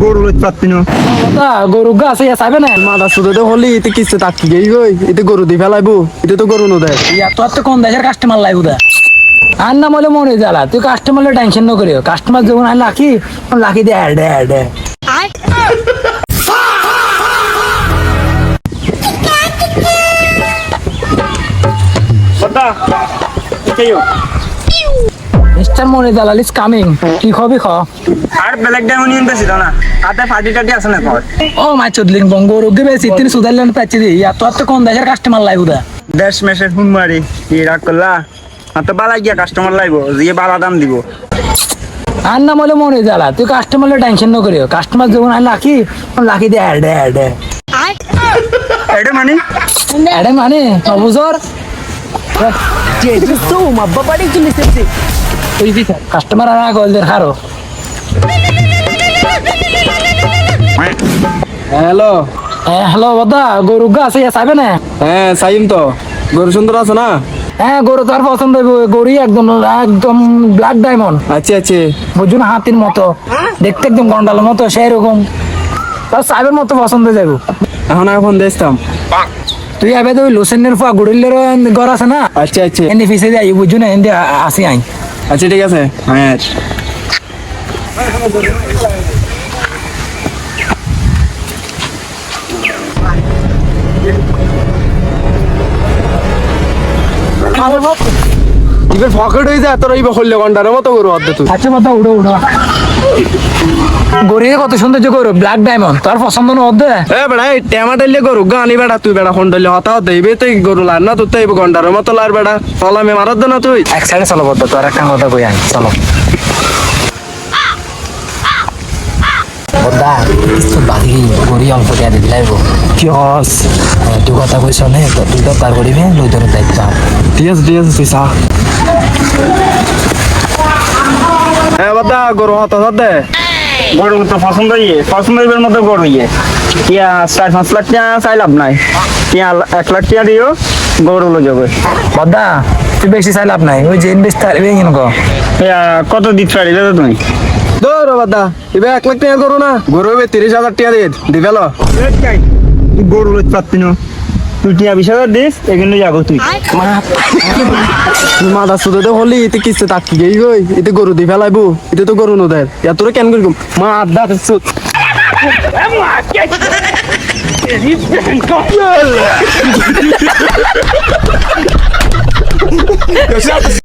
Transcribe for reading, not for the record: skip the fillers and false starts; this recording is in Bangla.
গরু লইতে পারতি না গরু গাছ চাইবে না মাথা সুদে হলি এতে কিস্তে তাকি গেই গই এতে গরু দি ফেলাইবো এটা তো গরু নদে তোর তো কোন দেশের কাস্টমার লাগবে দা আর না বলে মনে জ্বালা তুই কাস্টমার টেনশন না করিও কাস্টমার যখন আর লাখি লাখি দে অ্যাড অ্যাড কথা কেউ মিস্টার মনে জালাল ইজ কামিং কি খবি খ আর ব্ল্যাক ডায়মন্ড ইউন বেশি দাও না হাতে ফাটি টাটি আছে না কর ও মাই চুদলিং বঙ্গ রোগে বেশি তিনি সুদারল্যান্ড পাচ্ছি দি তোর তো কোন দেশের কাস্টমার লাগবে দা দেশ মেশে ফোন মারি কি রাগ করলা আর তো বালা গিয়া কাস্টমার লাইবো যে বালা দাম দিব আর না বলে মনে জ্বালা তুই কাস্টমার টেনশন না করিও কাস্টমার যখন আর লাখি লাখি দে অ্যাড অ্যাড এটা মানে অ্যাডে মানে অবসর কাস্টমার আর গলদের হারো হ্যালো হ্যালো বাদা গরু গাছ চাইবে না হ্যাঁ সাইম তো গরু সুন্দর আছে না হ্যাঁ গরু তোর পছন্দ হইব গরু একদম একদম ব্ল্যাক ডায়মন্ড আচ্ছা আচ্ছা বুঝুন না হাতির মতো দেখতে একদম গন্ডালের মতো সেই রকম তার সাইবের মতো পছন্দ হয়ে যাবো এখন দেখতাম তুই আবে তো ওই লোসেনের ফুয়া গুড়িলের ঘর আছে না আচ্ছা আচ্ছা এনে ফিসে যাই বুঝুন না এনে আসি আই আচ্ছা ঠিক আছে হ্যাঁ এবার ফকেট হয়ে যায় তোর এই হল্লে গন্ডারের মতো গরু অর্ধে তুই আচ্ছা বাবা উড়ো উড়ো গরিয়ে কত সৌন্দর্য গরু ব্ল্যাক ডায়মন্ড তোর পছন্দ না অর্ধে এ বেড়া এই টেমাটাইলে গরু গানি বেড়া তুই বেড়া হন্ডলে হতা হতে ইবে তুই গরু লার না তুই তো এই গন্ডারের মতো লার বেড়া তলামে মারার দে না তুই এক সাইডে চলো বদ্ধ তোর একটা কথা কই আই চলো বদ্ধা কিছু বাদি গরি অল্প দিয়া দিবি লাইব কিয়স তুই কথা কইছ নে তো তুই তো পার করিবি লই ধরে দায়িত্ব ঠিক আছে তুই সা হ্যাঁ বাদা গরু হতা হতে গরু তো পছন্দ হইবার মতো গরু ইয়া 4-5 লাখ টাকা চাই লাভ নাই ইয়া 1 লাখ টাকা দিও গরু লো যাবে বদ্ধা তুই বেশি চাই লাভ নাই ওই যে ইনভেস্টার বেঙ্গিন গো ইয়া কত দিতে পারিবে তো তুমি দৌড় বাদা এবে 1 লাখ টাকা গরু না গরু এবে 30,000 টাকা দিয়ে দিবেল তুই গরু লইতে পারতি না তুই টিয়া 20,000 দিস এখানে যাবো তুই তুই মাথা সুদে হলি এতে কিস্তে তাকি গেই গই এতে গরু দি ফেলাইবো এটা তো গরু নদের ইয়া তোরে কেন করি মা আড্ডা সুদ